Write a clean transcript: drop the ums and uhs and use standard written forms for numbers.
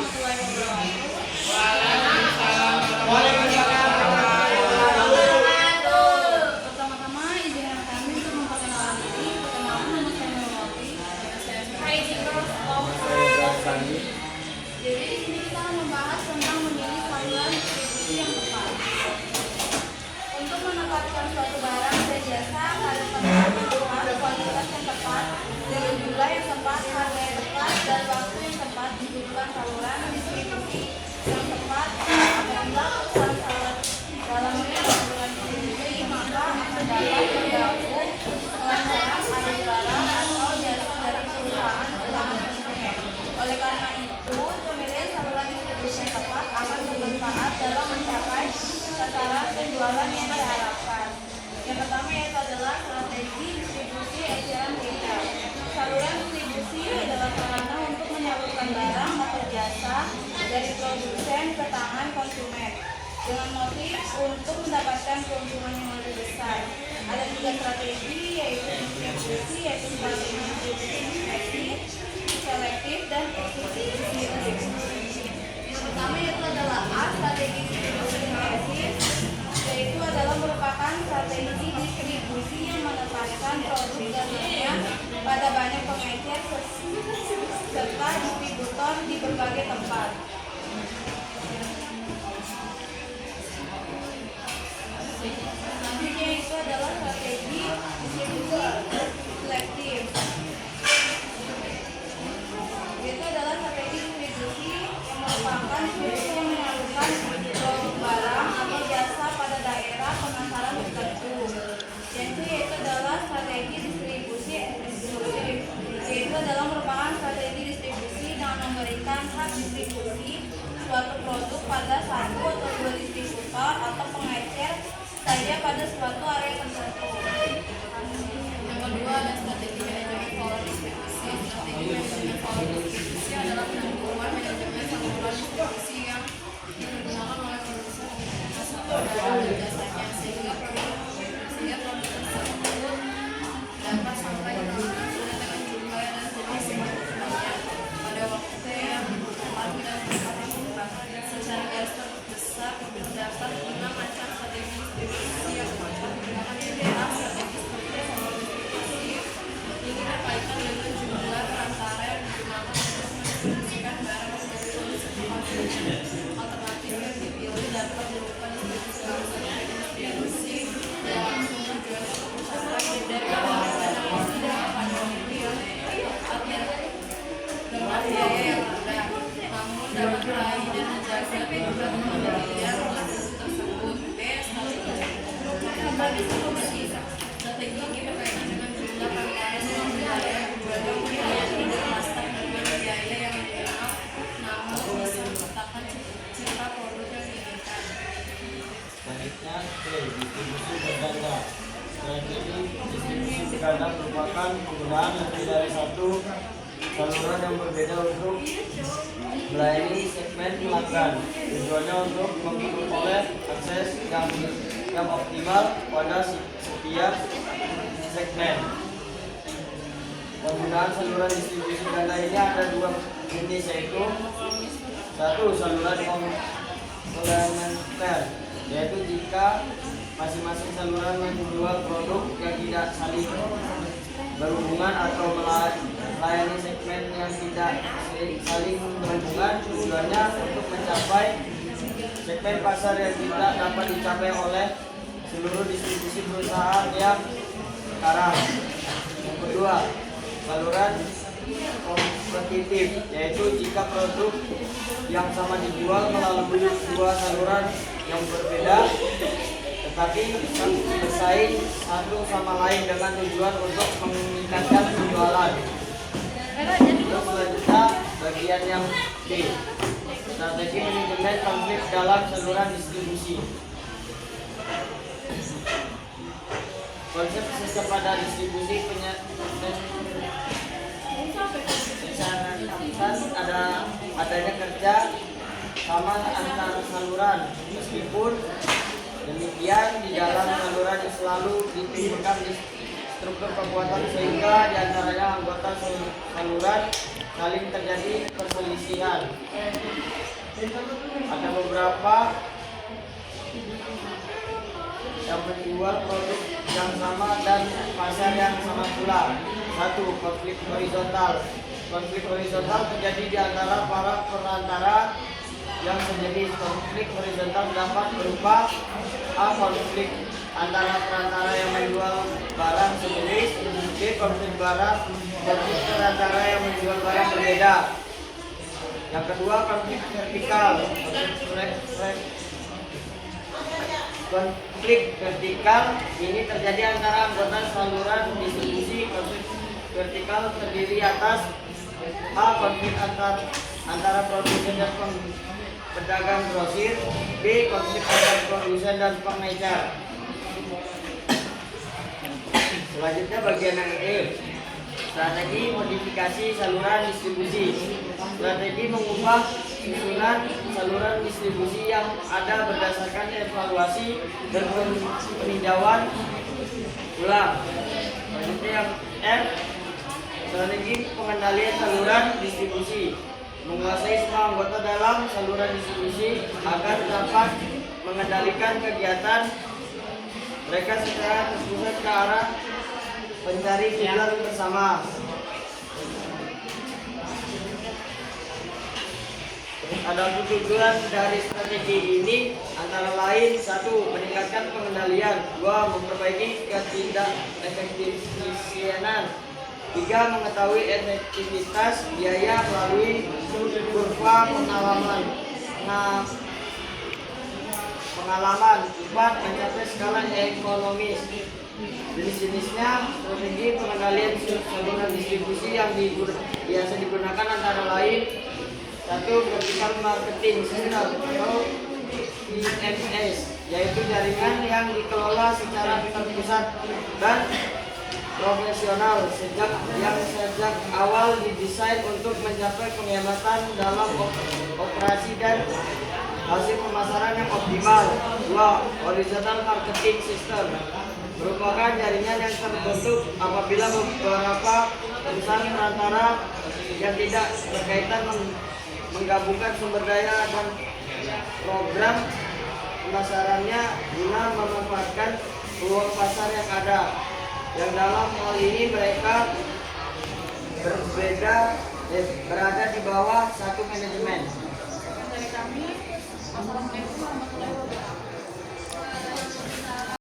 warahmatullahi wabarakatuh. Pertama-tama izinkan kami untuk memperkenalkan diri. Perkenalkan nama saya Nurwati. Jadi di sini kita akan membahas tentang memilih saluran distribusi yang tepat. Untuk menempatkan suatu barang dan jasa pada tempat yang tepat, kualitas yang tepat, dengan jumlah yang tepat, harga yang tepat, dan waktu yang tepat, dibutuhkan saluran distribusi yang tepat. Apabila saluran dalamnya saluran distribusi, maka akan dapat tergabung barang, ada barang atau jasa dari perusahaan usaha konsumen. Oleh karena itu, pemilihan saluran distribusi yang tepat akan bermanfaat dalam mencapai sasaran penjualan yang diharapkan. Yang pertama yaitu adalah strategi distribusi eceran kita. Saluran distribusi adalah sarana untuk menyalurkan barang atau jasa dari produsen ke tangan konsumen dengan motif untuk mendapatkan keuntungan yang lebih besar. Ada 3 strategi yaitu distribusi, yaitu strategi distribusi selektif dan eksekusi. Yang pertama yaitu adalah A, strategi distribusi selektif, yaitu adalah merupakan strategi distribusi yang menempatkan produk dalamnya pada banyak pengecer serta distributor di berbagai tempat. Selanjutnya itu adalah strategi distribusi selektif. Itu adalah strategi distribusi yang merupakan distribusi yang menyalurkan produk barang atau jasa pada daerah pemasaran tertentu. Yang yaitu adalah strategi distribusi eksklusif, yaitu adalah merupakan strategi distribusi dengan memberikan hak distribusi suatu produk pada satu atau 2 distributor atau pengecer saja pada suatu area tertentu. Yang kedua ada strategi manajemen pola distribusi. Strategi manajemen pola distribusi adalah penentuan manajemen saluran distribusi yang digunakan oleh produsen untuk memasuk barang dan jasanya sehingga produk tersebut dapat sampai ke tangan konsumen dengan jumlah dan jenis yang banyak pada waktu yang tepat dan tempat yang tepat. Secara garis besar terdapat 5 macam strategi distribusi yang dapat digunakan. DDA strategi seperti saluran distribusi ini berkaitan dengan jumlah perantara yang digunakan untuk mendistribusikan barang dari produsen ke konsumen. Alternatif yang dipilih dapat berupa distribusi langsung, distribusi langsung menjual secara beda dengan dengan biaya yang rendah, namun dapat meraih dan menjaga jumlah pembelian tersebut. B. Strategi distribusi. Strategi ini berkaitan dengan jumlah perantara yang biaya jualnya pembelian tidak masuk dengan biaya yang minimal, namun bisa menciptakan citra produk yang diinginkan. Selanjutnya, C. Distribusi berganda. Strategi distribusi berganda merupakan penggunaan lebih dari satu saluran yang berbeda untuk melayani segmen pelanggan. Tujuannya untuk memperoleh akses yang optimal pada setiap segmen. Penggunaan saluran distribusi ganda ini ada 2 jenis, yaitu 1. Saluran komplementer, yaitu jika masing-masing saluran menjual produk yang tidak saling berhubungan atau melayani segmen yang tidak saling berhubungan. Tujuannya untuk mencapai segmen pasar yang tidak dapat dicapai oleh seluruh distribusi perusahaan yang sekarang. Yang kedua, saluran kompetitif, yaitu jika produk yang sama dijual melalui 2 saluran yang berbeda tetapi bersaing satu sama lain dengan tujuan untuk meningkatkan penjualan. Terus selanjutnya bagian yang D, strategi manajemen konflik dalam saluran distribusi. Konsep kepada distribusi adanya kerja sama antar saluran. Meskipun demikian, di dalam saluran selalu ditimbulkan struktur kekuatan sehingga di antaranya anggota saluran saling terjadi perselisihan. Ada beberapa yang menjual produk yang sama dan pasar yang sama pula. 1. Konflik horizontal. Konflik horizontal terjadi di antara para perantara yang sejenis. Konflik horizontal dapat berupa A. Konflik antara perantara yang menjual barang sejenis. B. Konflik perantara yang menjual barang berbeda. Yang kedua, konflik vertikal. Konflik vertikal ini terjadi antara anggota saluran distribusi. Konflik vertikal terdiri atas A. Konflik antara produsen dan pedagang grosir. B. Konflik antara produsen dan pengecer. Selanjutnya bagian yang E. Strategi modifikasi saluran distribusi. Strategi mengubah susunan saluran distribusi yang ada berdasarkan evaluasi dan peninjauan ulang. Selanjutnya yang F. Strategi pengendalian saluran distribusi. Menguasai semua anggota dalam saluran distribusi agar dapat mengendalikan kegiatan mereka secara terpusat ke arah pencari tujuan bersama. Ada tujuan dari strategi ini antara lain: 1. Meningkatkan pengendalian. 2. Memperbaiki ketidakefisienan. 3. Mengetahui efektivitas biaya melalui kurva pengalaman. 4. Mencapai skala ekonomis. Jenis-jenisnya strategi pengendalian saluran distribusi yang biasa digunakan antara lain: 1. Vertical marketing system atau VMS, yaitu jaringan yang dikelola secara terpusat dan profesional sejak awal didesain untuk mencapai penghematan dalam operasi dan hasil pemasaran yang optimal. 2. Horizontal marketing system merupakan jaringan yang terbentuk apabila beberapa perusahaan perantara yang tidak berkaitan menggabungkan sumber daya dan program pemasarannya guna memanfaatkan peluang pasar yang ada, yang dalam hal ini mereka berada di bawah satu manajemen. Dari kami, Assalamualaikum warahmatullahi wabarakatuh.